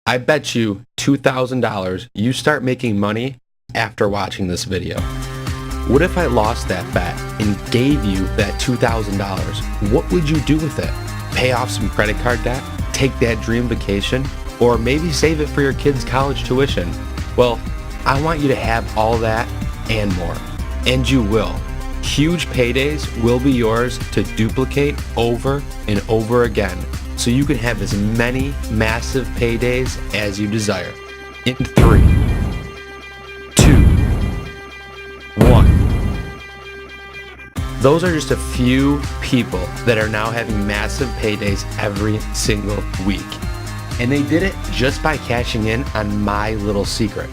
I bet you $2,000 you start making money after watching this video. What if I lost that bet and gave you that $2,000? What would you do with it? Pay off some credit card debt? Take that dream vacation? Or maybe save it for your kids' college tuition? Well, I want you to have all that and more. And you will. Huge paydays will be yours to duplicate over and over again, so you can have as many massive paydays as you desire. In 3, 2, 1. Those are just a few people that are now having massive paydays every single week. And they did it just by cashing in on my little secret.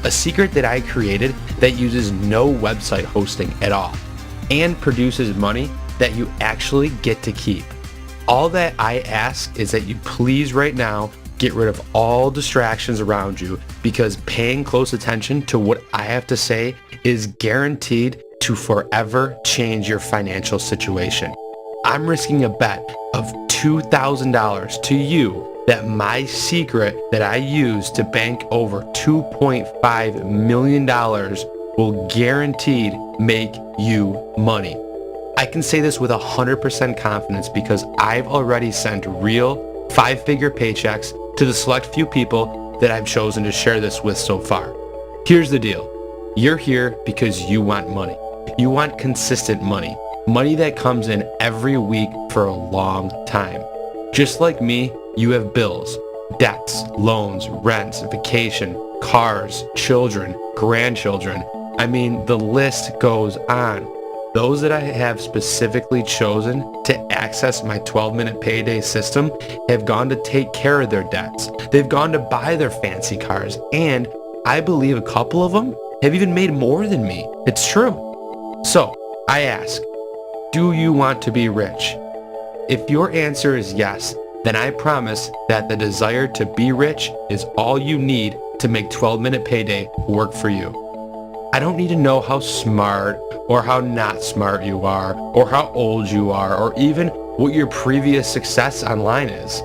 A secret that I created that uses no website hosting at all and produces money that you actually get to keep. All that I ask is that you please right now get rid of all distractions around you, because paying close attention to what I have to say is guaranteed to forever change your financial situation. I'm risking a bet of $2,000 to you that my secret that I use to bank over $2.5 million will guaranteed make you money. I can say this with 100% confidence because I've already sent real 5-figure paychecks to the select few people that I've chosen to share this with so far. Here's the deal. You're here because you want money. You want consistent money. Money that comes in every week for a long time. Just like me, you have bills, debts, loans, rents, vacation, cars, children, grandchildren. I mean, the list goes on. Those that I have specifically chosen to access my 12-minute payday system have gone to take care of their debts. They've gone to buy their fancy cars, and I believe a couple of them have even made more than me. It's true. So, I ask, do you want to be rich? If your answer is yes, then I promise that the desire to be rich is all you need to make 12-minute payday work for you. I don't need to know how smart or how not smart you are, or how old you are, or even what your previous success online is.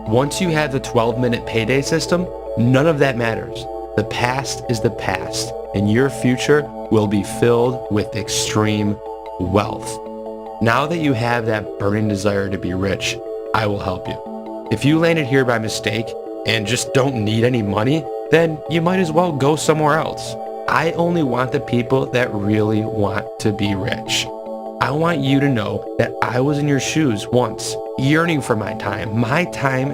Once you have the 12-minute payday system, none of that matters. The past is the past, and your future will be filled with extreme wealth. Now that you have that burning desire to be rich, I will help you. If you landed here by mistake and just don't need any money, then you might as well go somewhere else. I only want the people that really want to be rich. I want you to know that I was in your shoes once, yearning for my time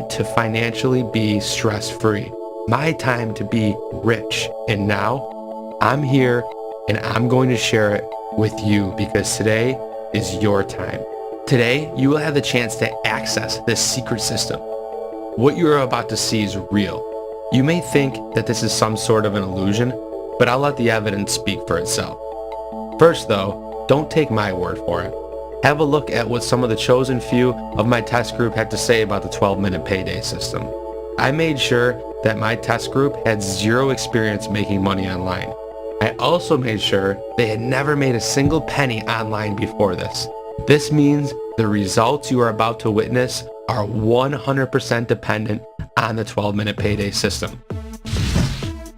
to financially be stress-free, my time to be rich. And now I'm here and I'm going to share it with you because today is your time. Today, you will have the chance to access this secret system. What you're about to see is real. You may think that this is some sort of an illusion, but I'll let the evidence speak for itself. First though, don't take my word for it. Have a look at what some of the chosen few of my test group had to say about the 12-minute payday system. I made sure that my test group had zero experience making money online. I also made sure they had never made a single penny online before this. This means the results you are about to witness are 100% dependent on the 12-minute payday system.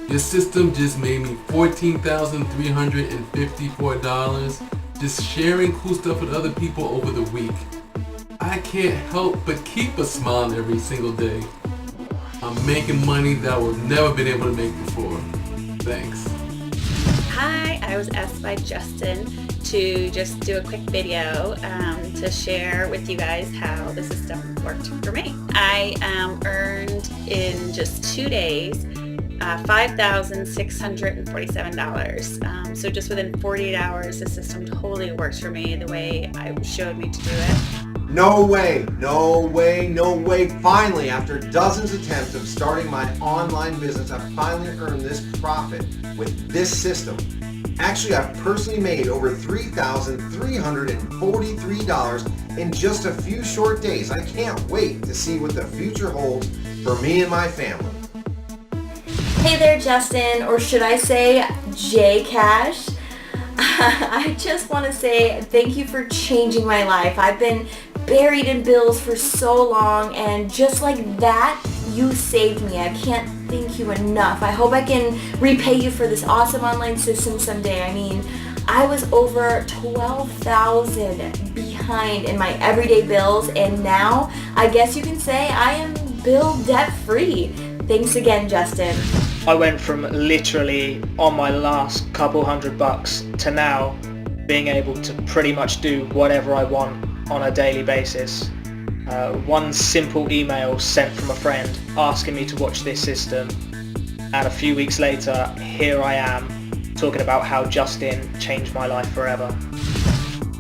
Your system just made me $14,354 just sharing cool stuff with other people over the week. I can't help but keep a smile every single day. I'm making money that I would never been able to make before. Thanks. Hi, I was asked by Justin to just do a quick video to share with you guys how the system worked for me. I earned in just 2 days $5,647. So just within 48 hours, the system totally works for me the way I showed me to do it. No way, no way, no way. Finally, after dozens of attempts of starting my online business, I finally earned this profit with this system. Actually, I've personally made over $3,343 in just a few short days. I can't wait to see what the future holds for me and my family. Hey there, Justin, or should I say J Cash? I just want to say thank you for changing my life. I've been buried in bills for so long, and just like that, you saved me. I can't thank you enough. I hope I can repay you for this awesome online system someday. I mean, I was over $12,000 behind in my everyday bills, and now I guess you can say I am bill debt free. Thanks again, Justin. I went from literally on my last couple $100 to now being able to pretty much do whatever I want on a daily basis. One simple email sent from a friend asking me to watch this system, and a few weeks later, here I am talking about how Justin changed my life forever.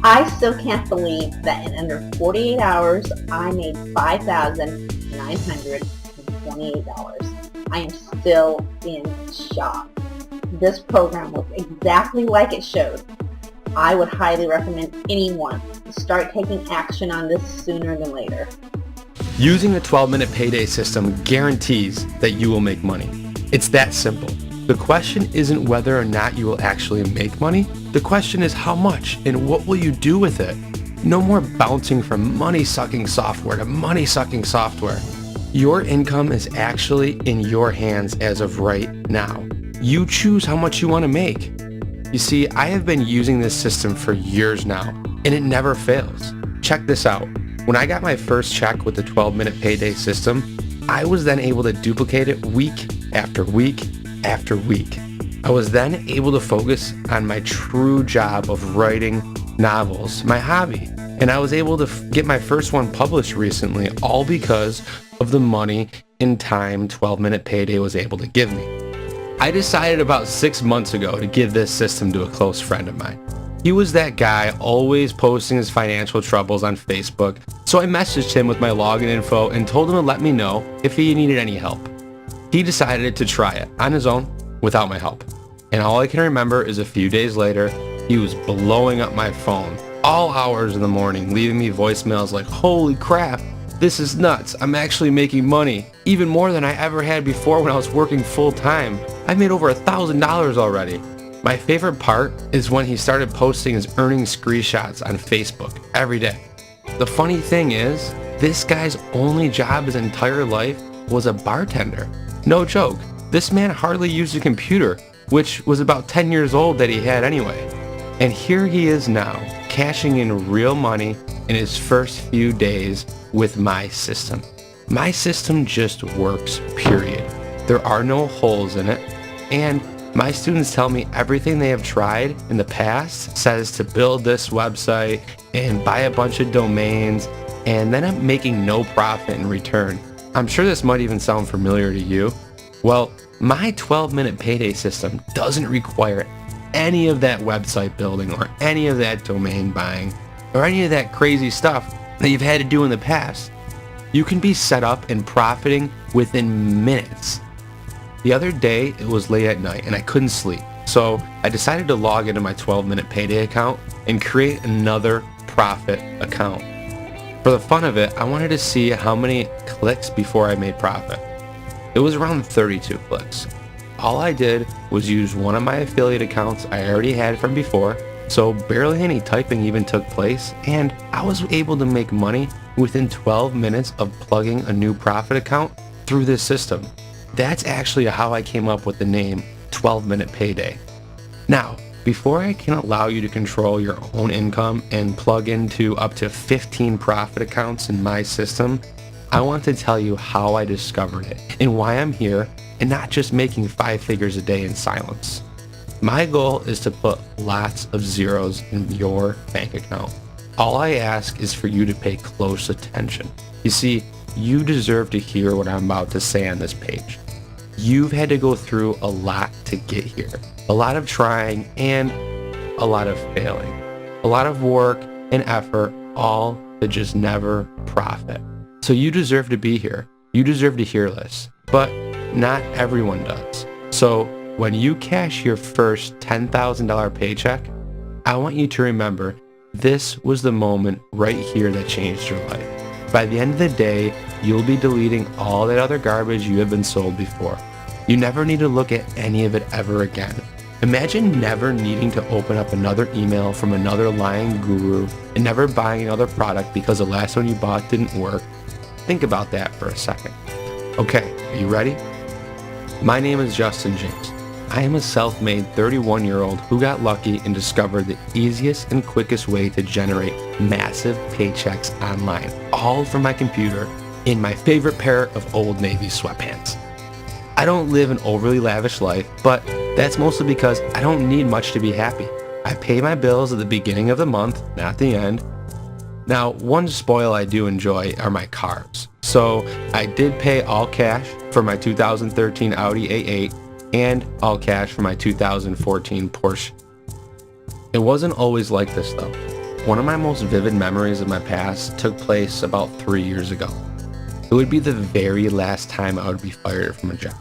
I still can't believe that in under 48 hours, I made $5,928. I am still in shock. This program looks exactly like it showed. I would highly recommend anyone to start taking action on this sooner than later. Using a 12-minute payday system guarantees that you will make money. It's that simple. The question isn't whether or not you will actually make money. The question is how much and what will you do with it? No more bouncing from money-sucking software to money-sucking software. Your income is actually in your hands as of right now. You choose how much you want to make. You see, I have been using this system for years now, and it never fails. Check this out. When I got my first check with the 12-minute payday system, I was then able to duplicate it week after week after week. I was then able to focus on my true job of writing novels, my hobby, and I was able to get my first one published recently, all because of the money and time 12-minute payday was able to give me. I decided about 6 months ago to give this system to a close friend of mine. He was that guy always posting his financial troubles on Facebook, so I messaged him with my login info and told him to let me know if he needed any help. He decided to try it on his own without my help. And all I can remember is a few days later, he was blowing up my phone all hours in the morning, leaving me voicemails like, "Holy crap, this is nuts. I'm actually making money, even more than I ever had before when I was working full time. I made over $1,000 already." My favorite part is when he started posting his earnings screenshots on Facebook every day. The funny thing is, this guy's only job his entire life was a bartender. No joke. This man hardly used a computer, which was about 10 years old that he had anyway. And here he is now, cashing in real money in his first few days with my system. My system just works, period. There are no holes in it, and my students tell me everything they have tried in the past says to build this website and buy a bunch of domains, and then I'm making no profit in return. I'm sure this might even sound familiar to you. Well, my 12-minute payday system doesn't require any of that website building or any of that domain buying or any of that crazy stuff that you've had to do in the past. You can be set up and profiting within minutes. The other day, it was late at night and I couldn't sleep, so I decided to log into my 12-minute payday account and create another profit account. For the fun of it, I wanted to see how many clicks before I made profit. It was around 32 clicks. All I did was use one of my affiliate accounts I already had from before, so barely any typing even took place, and I was able to make money within 12 minutes of plugging a new profit account through this system. That's actually how I came up with the name 12-Minute Payday. Now, before I can allow you to control your own income and plug into up to 15 profit accounts in my system, I want to tell you how I discovered it and why I'm here and not just making 5 figures a day in silence. My goal is to put lots of zeros in your bank account. All I ask is for you to pay close attention. You see, you deserve to hear what I'm about to say on this page. You've had to go through a lot to get here. A lot of trying and a lot of failing. A lot of work and effort, all to just never profit. So you deserve to be here. You deserve to hear this. But not everyone does. So when you cash your first $10,000 paycheck, I want you to remember this was the moment right here that changed your life. By the end of the day, you'll be deleting all that other garbage you have been sold before. You never need to look at any of it ever again. Imagine never needing to open up another email from another lying guru and never buying another product because the last one you bought didn't work. Think about that for a second. Okay, are you ready? My name is Justin James. I am a self-made 31-year-old who got lucky and discovered the easiest and quickest way to generate massive paychecks online, all from my computer in my favorite pair of Old Navy sweatpants. I don't live an overly lavish life, but that's mostly because I don't need much to be happy. I pay my bills at the beginning of the month, not the end. Now, one spoil I do enjoy are my cars. So I did pay all cash for my 2013 Audi A8 and all cash for my 2014 Porsche. It wasn't always like this though. One of my most vivid memories of my past took place about 3 years ago. It would be the very last time I would be fired from a job.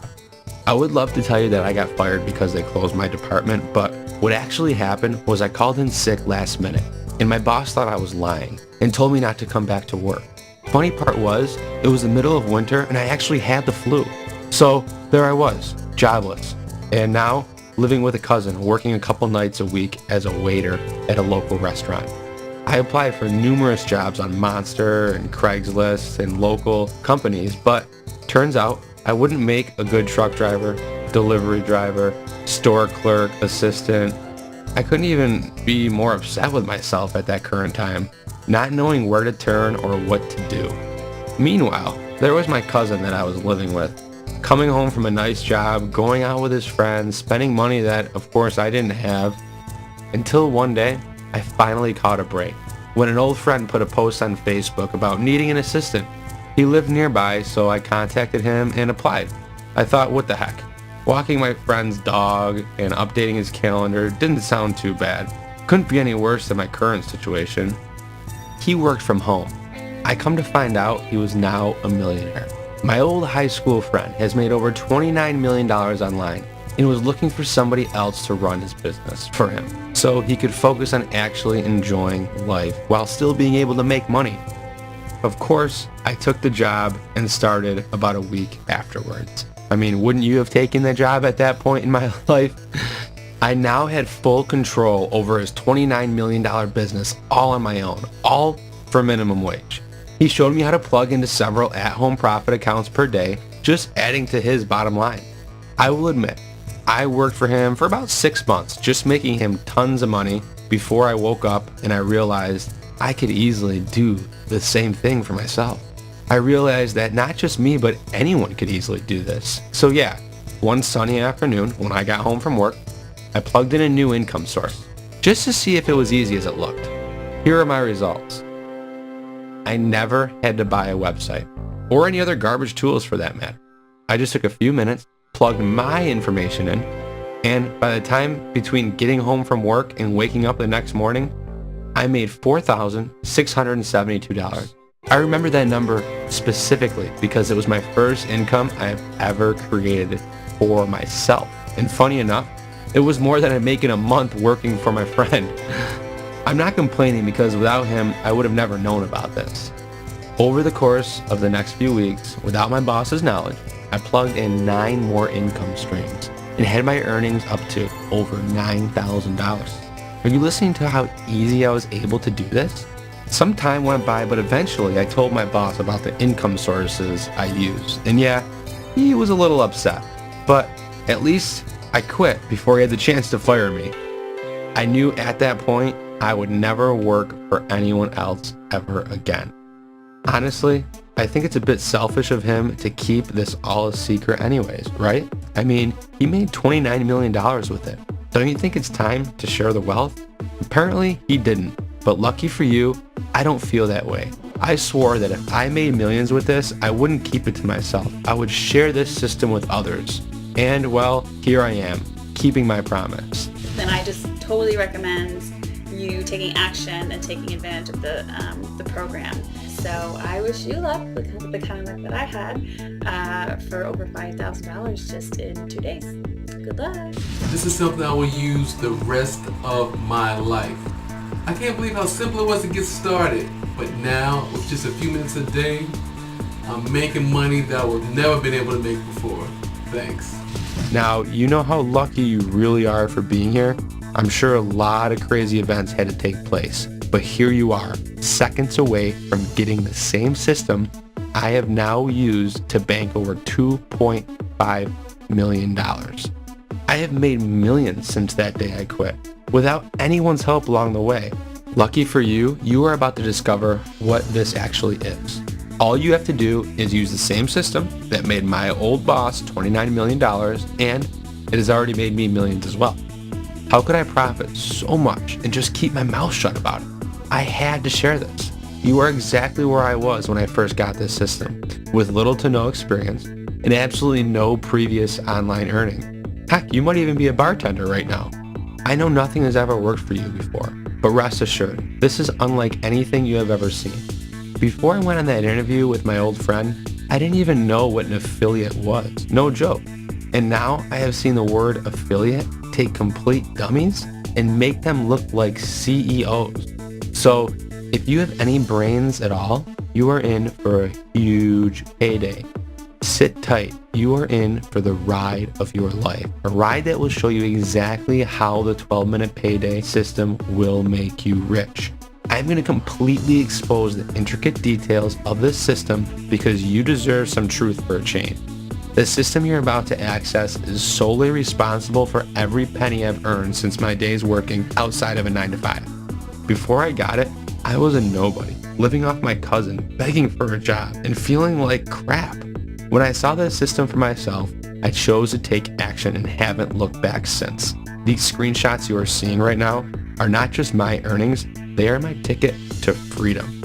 I would love to tell you that I got fired because they closed my department, but what actually happened was I called in sick last minute, and my boss thought I was lying and told me not to come back to work. Funny part was, it was the middle of winter and I actually had the flu. So there I was, jobless, and now living with a cousin, working a couple nights a week as a waiter at a local restaurant. I applied for numerous jobs on Monster and Craigslist and local companies, but turns out I wouldn't make a good truck driver, delivery driver, store clerk, assistant. I couldn't even be more upset with myself at that current time, not knowing where to turn or what to do. Meanwhile, there was my cousin that I was living with, coming home from a nice job, going out with his friends, spending money that, of course, I didn't have, until one day, I finally caught a break when an old friend put a post on Facebook about needing an assistant. He lived nearby, so I contacted him and applied. I thought, what the heck? Walking my friend's dog and updating his calendar didn't sound too bad. Couldn't be any worse than my current situation. He worked from home. I come to find out he was now a millionaire. My old high school friend has made over $29 million online and was looking for somebody else to run his business for him so he could focus on actually enjoying life while still being able to make money. Of course, I took the job and started about a week afterwards. I mean, wouldn't you have taken the job at that point in my life? I now had full control over his $29 million business all on my own, all for minimum wage. He showed me how to plug into several at-home profit accounts per day, just adding to his bottom line. I will admit, I worked for him for about 6 months, just making him tons of money before I woke up and I realized I could easily do the same thing for myself. I realized that not just me, but anyone could easily do this. So yeah, one sunny afternoon when I got home from work, I plugged in a new income source, just to see if it was easy as it looked. Here are my results. I never had to buy a website, or any other garbage tools for that matter. I just took a few minutes, plugged my information in, and by the time between getting home from work and waking up the next morning, I made $4,672. I remember that number specifically because it was my first income I have ever created for myself. And funny enough, it was more than I make in a month working for my friend. I'm not complaining because without him, I would have never known about this. Over the course of the next few weeks, without my boss's knowledge, I plugged in 9 more income streams and had my earnings up to over $9,000. Are you listening to how easy I was able to do this? Some time went by, but eventually I told my boss about the income sources I used. And yeah, he was a little upset, but at least I quit before he had the chance to fire me. I knew at that point I would never work for anyone else ever again. Honestly, I think it's a bit selfish of him to keep this all a secret anyways, right? I mean, he made $29 million with it. Don't you think it's time to share the wealth? Apparently, he didn't. But lucky for you, I don't feel that way. I swore that if I made millions with this, I wouldn't keep it to myself. I would share this system with others. And well, here I am, keeping my promise. Then I just totally recommend you taking action and taking advantage of the program. So I wish you luck with the kind of luck that I had for over $5,000 just in 2 days. Good luck. This is something I will use the rest of my life. I can't believe how simple it was to get started, but now with just a few minutes a day, I'm making money that I would never been able to make before. Thanks. Now, you know how lucky you really are for being here? I'm sure a lot of crazy events had to take place, but here you are, seconds away from getting the same system I have now used to bank over $2.5 million. I have made millions since that day I quit, without anyone's help along the way. Lucky for you, you are about to discover what this actually is. All you have to do is use the same system that made my old boss $29 million, and it has already made me millions as well. How could I profit so much and just keep my mouth shut about it? I had to share this. You are exactly where I was when I first got this system, with little to no experience and absolutely no previous online earning. Heck, you might even be a bartender right now. I know nothing has ever worked for you before, but rest assured, this is unlike anything you have ever seen. Before I went on that interview with my old friend, I didn't even know what an affiliate was, no joke. And now I have seen the word affiliate take complete dummies and make them look like CEOs. So if you have any brains at all, you are in for a huge payday. Sit tight. You are in for the ride of your life. A ride that will show you exactly how the 12-minute payday system will make you rich. I'm going to completely expose the intricate details of this system because you deserve some truth for a change. The system you're about to access is solely responsible for every penny I've earned since my days working outside of a 9-to-5. Before I got it, I was a nobody, living off my cousin, begging for a job, and feeling like crap. When I saw this system for myself, I chose to take action and haven't looked back since. These screenshots you are seeing right now are not just my earnings, they are my ticket to freedom.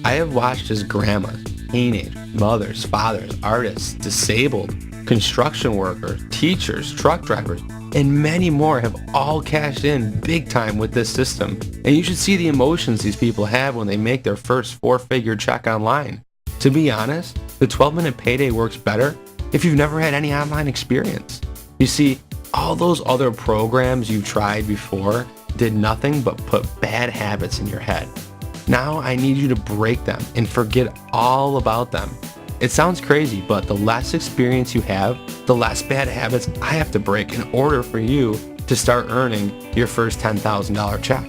I have watched as grandmas, teenagers, mothers, fathers, artists, disabled, construction workers, teachers, truck drivers, and many more have all cashed in big time with this system. And you should see the emotions these people have when they make their first 4-figure check online. To be honest, the 12-minute payday works better if you've never had any online experience. You see, all those other programs you tried before did nothing but put bad habits in your head. Now I need you to break them and forget all about them. It sounds crazy, but the less experience you have, the less bad habits I have to break in order for you to start earning your first $10,000 check.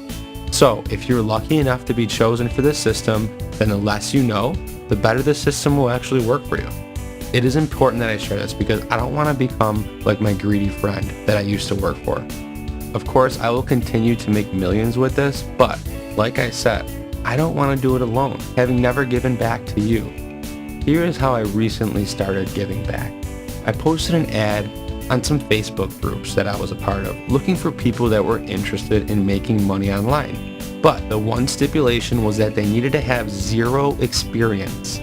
So if you're lucky enough to be chosen for this system, then the less you know, the better the system will actually work for you. It is important that I share this because I don't want to become like my greedy friend that I used to work for. Of course, I will continue to make millions with this, but like I said, I don't want to do it alone, having never given back to you. Here is how I recently started giving back. I posted an ad on some Facebook groups that I was a part of, looking for people that were interested in making money online. But the one stipulation was that they needed to have zero experience.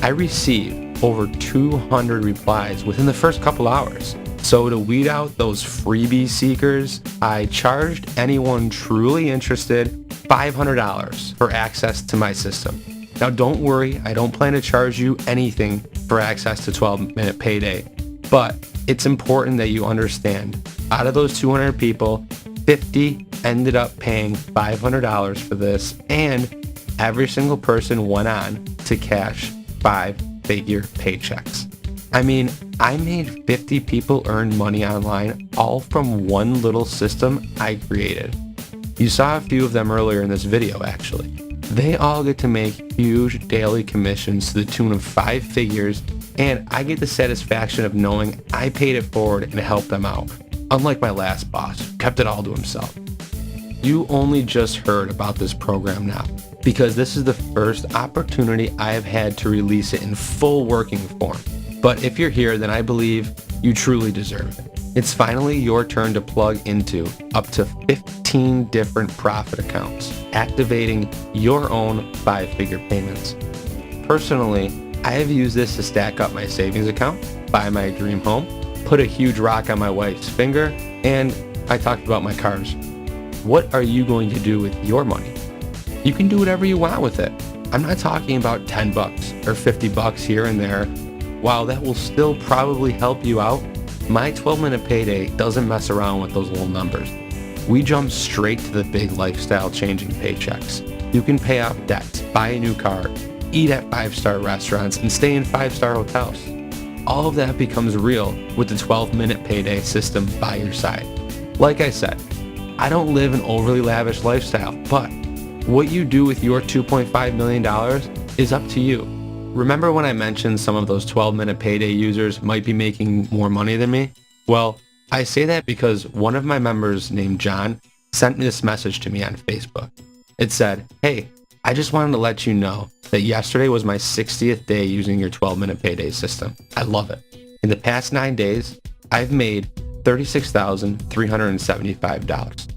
I received over 200 replies within the first couple hours. So to weed out those freebie seekers, I charged anyone truly interested $500 for access to my system. Now don't worry, I don't plan to charge you anything for access to 12-minute payday, but it's important that you understand, out of those 200 people, 50 ended up paying $500 for this, and every single person went on to cash 5-figure paychecks. I mean, I made 50 people earn money online all from one little system I created. You saw a few of them earlier in this video actually. They all get to make huge daily commissions to the tune of 5 figures, and I get the satisfaction of knowing I paid it forward and helped them out. Unlike my last boss, who kept it all to himself. You only just heard about this program now, because this is the first opportunity I have had to release it in full working form. But if you're here, then I believe you truly deserve it. It's finally your turn to plug into up to 15 different profit accounts, activating your own 5-figure payments. Personally, I have used this to stack up my savings account, buy my dream home, put a huge rock on my wife's finger, and I talked about my cars. What are you going to do with your money? You can do whatever you want with it. I'm not talking about $10 or $50 here and there. While that will still probably help you out, my 12-minute payday doesn't mess around with those little numbers. We jump straight to the big lifestyle-changing paychecks. You can pay off debts, buy a new car, eat at 5-star restaurants, and stay in 5-star hotels. All of that becomes real with the 12-minute payday system by your side. Like I said, I don't live an overly lavish lifestyle, but what you do with your $2.5 million is up to you. remember when I mentioned some of those 12-minute payday users might be making more money than me? Well, I say that because one of my members named John sent me this message to me on Facebook. It said, "Hey, I just wanted to let you know that yesterday was my 60th day using your 12-minute payday system. I love it. In the past 9 days, I've made $36,375.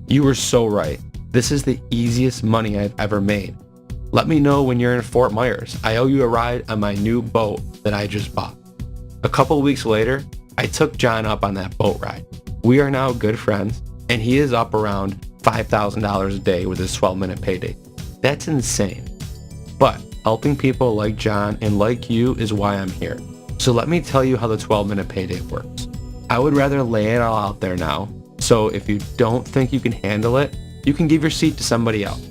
You were so right. This is the easiest money I've ever made. Let me know when you're in Fort Myers. I owe you a ride on my new boat that I just bought." A couple weeks later, I took John up on that boat ride. We are now good friends, and he is up around $5,000 a day with his 12-minute payday. That's insane. But helping people like John and like you is why I'm here. So let me tell you how the 12-minute payday works. I would rather lay it all out there now, so if you don't think you can handle it, you can give your seat to somebody else.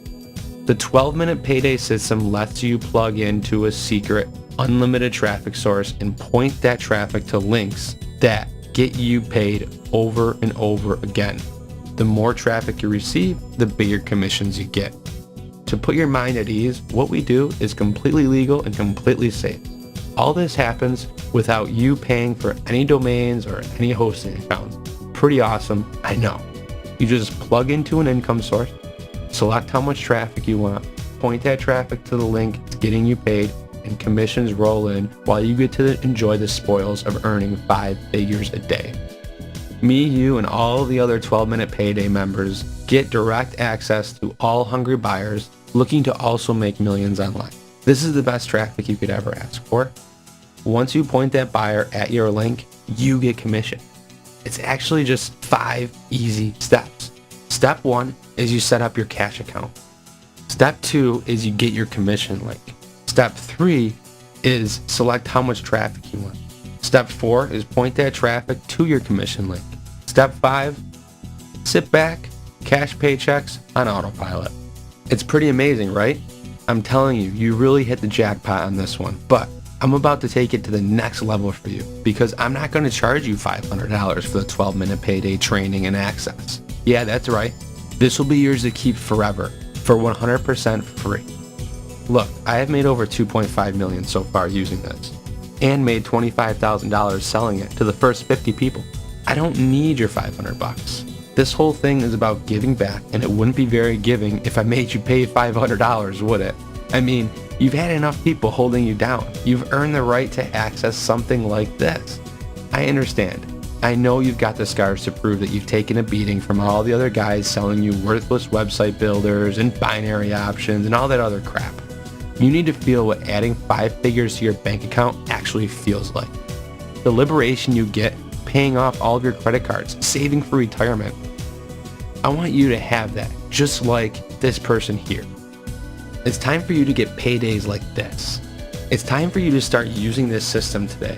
The 12-minute payday system lets you plug into a secret, unlimited traffic source and point that traffic to links that get you paid over and over again. The more traffic you receive, the bigger commissions you get. To put your mind at ease, what we do is completely legal and completely safe. All this happens without you paying for any domains or any hosting accounts. Pretty awesome, I know. You just plug into an income source, select how much traffic you want, point that traffic to the link getting you paid, and commissions roll in while you get to enjoy the spoils of earning 5 figures a day. Me, you, and all the other 12-minute payday members get direct access to all hungry buyers looking to also make millions online. This is the best traffic you could ever ask for. Once you point that buyer at your link, you get commission. It's actually just 5 easy steps. Step 1 is you set up your cash account. Step 2 is you get your commission link. Step 3 is select how much traffic you want. Step 4 is point that traffic to your commission link. Step 5, sit back, cash paychecks on autopilot. It's pretty amazing, right? I'm telling you, you really hit the jackpot on this one, but I'm about to take it to the next level for you because I'm not going to charge you $500 for the 12-minute payday training and access. Yeah, that's right. This will be yours to keep forever for 100% free. Look, I have made over $2.5 million so far using this and made $25,000 selling it to the first 50 people. I don't need your $500. This whole thing is about giving back, and it wouldn't be very giving if I made you pay $500, would it? I mean, you've had enough people holding you down. You've earned the right to access something like this. I understand. I know you've got the scars to prove that you've taken a beating from all the other guys selling you worthless website builders and binary options and all that other crap. You need to feel what adding 5 figures to your bank account actually feels like. The liberation you get paying off all of your credit cards, saving for retirement. I want you to have that, just like this person here. It's time for you to get paydays like this. It's time for you to start using this system today.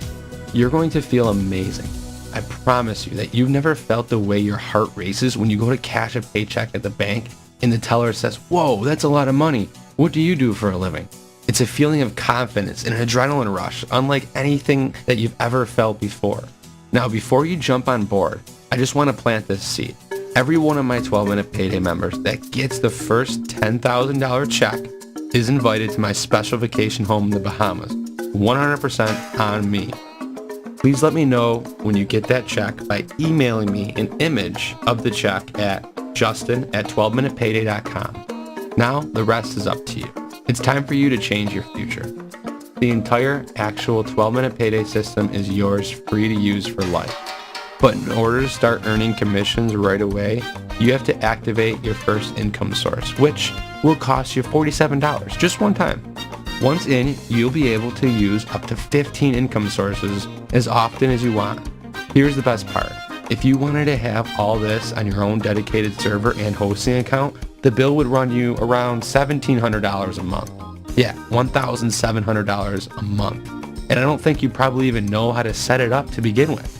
You're going to feel amazing. I promise you that you've never felt the way your heart races when you go to cash a paycheck at the bank and the teller says, "Whoa, that's a lot of money. What do you do for a living?" It's a feeling of confidence and an adrenaline rush unlike anything that you've ever felt before. Now, before you jump on board, I just want to plant this seed. Every one of my 12-minute payday members that gets the first $10,000 check is invited to my special vacation home in the Bahamas, 100% on me. Please let me know when you get that check by emailing me an image of the check at justin@12minutepayday.com. Now, the rest is up to you. It's time for you to change your future. The entire actual 12-minute payday system is yours, free to use for life. But in order to start earning commissions right away, you have to activate your first income source, which will cost you $47 just one time. Once in, you'll be able to use up to 15 income sources as often as you want. Here's the best part. If you wanted to have all this on your own dedicated server and hosting account, the bill would run you around $1,700 a month. Yeah, $1,700 a month. And I don't think you probably even know how to set it up to begin with.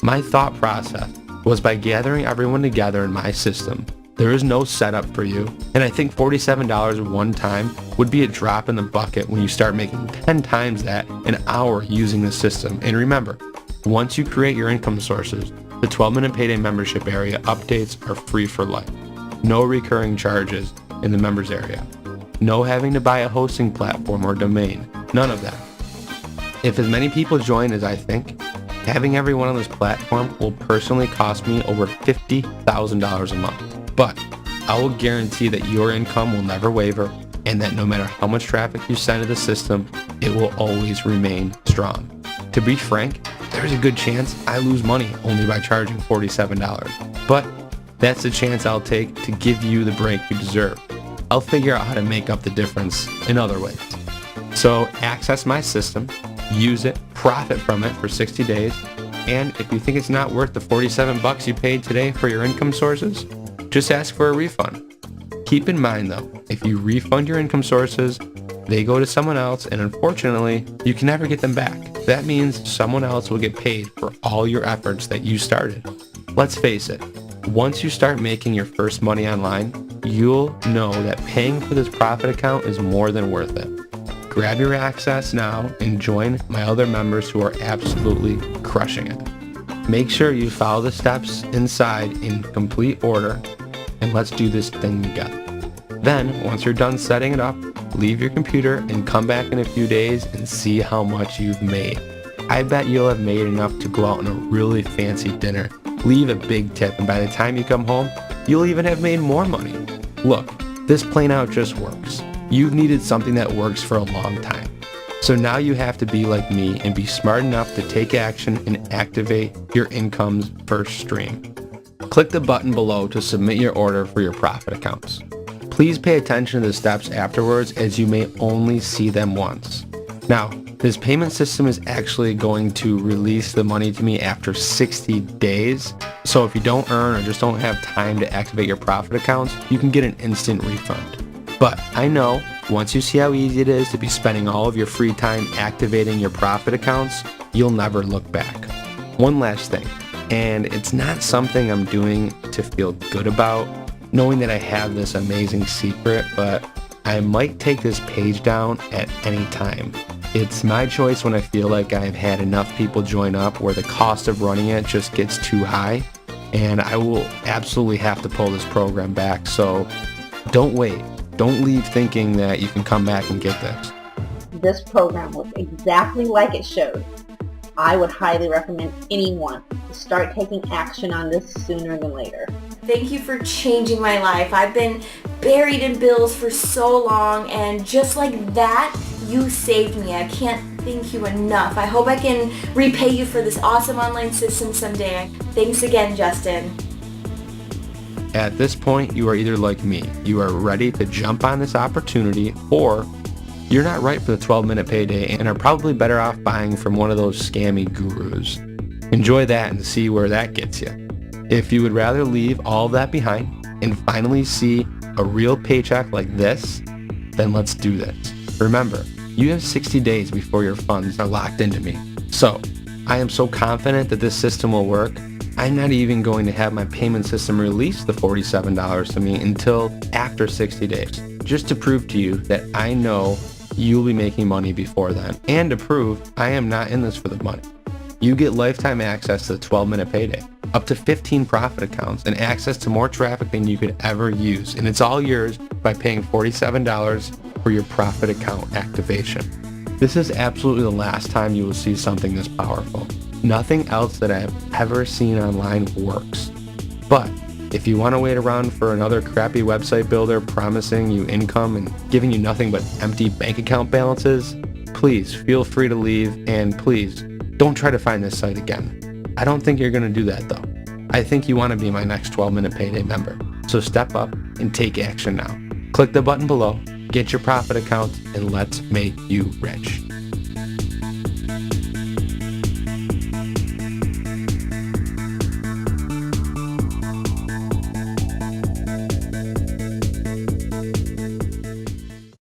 My thought process was by gathering everyone together in my system. There is no setup for you, and I think $47 one time would be a drop in the bucket when you start making 10 times that an hour using the system. And remember, once you create your income sources, the 12-minute payday membership area updates are free for life. No recurring charges in the members area. No having to buy a hosting platform or domain. None of that. If as many people join as I think, having everyone on this platform will personally cost me over $50,000 a month. But I will guarantee that your income will never waver and that no matter how much traffic you send to the system, it will always remain strong. To be frank, there's a good chance I lose money only by charging $47. But that's the chance I'll take to give you the break you deserve. I'll figure out how to make up the difference in other ways. So access my system, use it, profit from it for 60 days, and if you think it's not worth the $47 you paid today for your income sources, just ask for a refund. Keep in mind though, if you refund your income sources, they go to someone else and unfortunately, you can never get them back. That means someone else will get paid for all your efforts that you started. Let's face it, once you start making your first money online, you'll know that paying for this profit account is more than worth it. Grab your access now and join my other members who are absolutely crushing it. Make sure you follow the steps inside in complete order and let's do this thing together. Then, once you're done setting it up, leave your computer and come back in a few days and see how much you've made. I bet you'll have made enough to go out on a really fancy dinner, leave a big tip, and by the time you come home, you'll even have made more money. Look, this plain out just works. You've needed something that works for a long time. So now you have to be like me and be smart enough to take action and activate your income's first stream. Click the button below to submit your order for your profit accounts. Please pay attention to the steps afterwards as you may only see them once. Now, this payment system is actually going to release the money to me after 60 days. So if you don't earn or just don't have time to activate your profit accounts, you can get an instant refund. But I know once you see how easy it is to be spending all of your free time activating your profit accounts, you'll never look back. One last thing, and it's not something I'm doing to feel good about, knowing that I have this amazing secret, but I might take this page down at any time. It's my choice when I feel like I've had enough people join up where the cost of running it just gets too high, and I will absolutely have to pull this program back. So don't wait. Don't leave thinking that you can come back and get this. This program looks exactly like it showed. I would highly recommend anyone to start taking action on this sooner than later. Thank you for changing my life. I've been buried in bills for so long, and just like that, you saved me. I can't thank you enough. I hope I can repay you for this awesome online system someday. Thanks again, Justin. At this point, you are either like me, you are ready to jump on this opportunity, or you're not right for the 12-minute payday and are probably better off buying from one of those scammy gurus. Enjoy that and see where that gets you. If you would rather leave all of that behind and finally see a real paycheck like this, then let's do this. Remember, you have 60 days before your funds are locked into me. So, I am so confident that this system will work, I'm not even going to have my payment system release the $47 to me until after 60 days, just to prove to you that I know you'll be making money before then, and to prove I am not in this for the money. You get lifetime access to the 12-minute payday, up to 15 profit accounts, and access to more traffic than you could ever use, and it's all yours by paying $47 for your profit account activation. This is absolutely the last time you will see something this powerful. Nothing else that I've ever seen online works. But if you want to wait around for another crappy website builder promising you income and giving you nothing but empty bank account balances, please feel free to leave, and please don't try to find this site again. I don't think you're going to do that though. I think you want to be my next 12-minute payday member. So step up and take action now. Click the button below, get your profit account, and let's make you rich.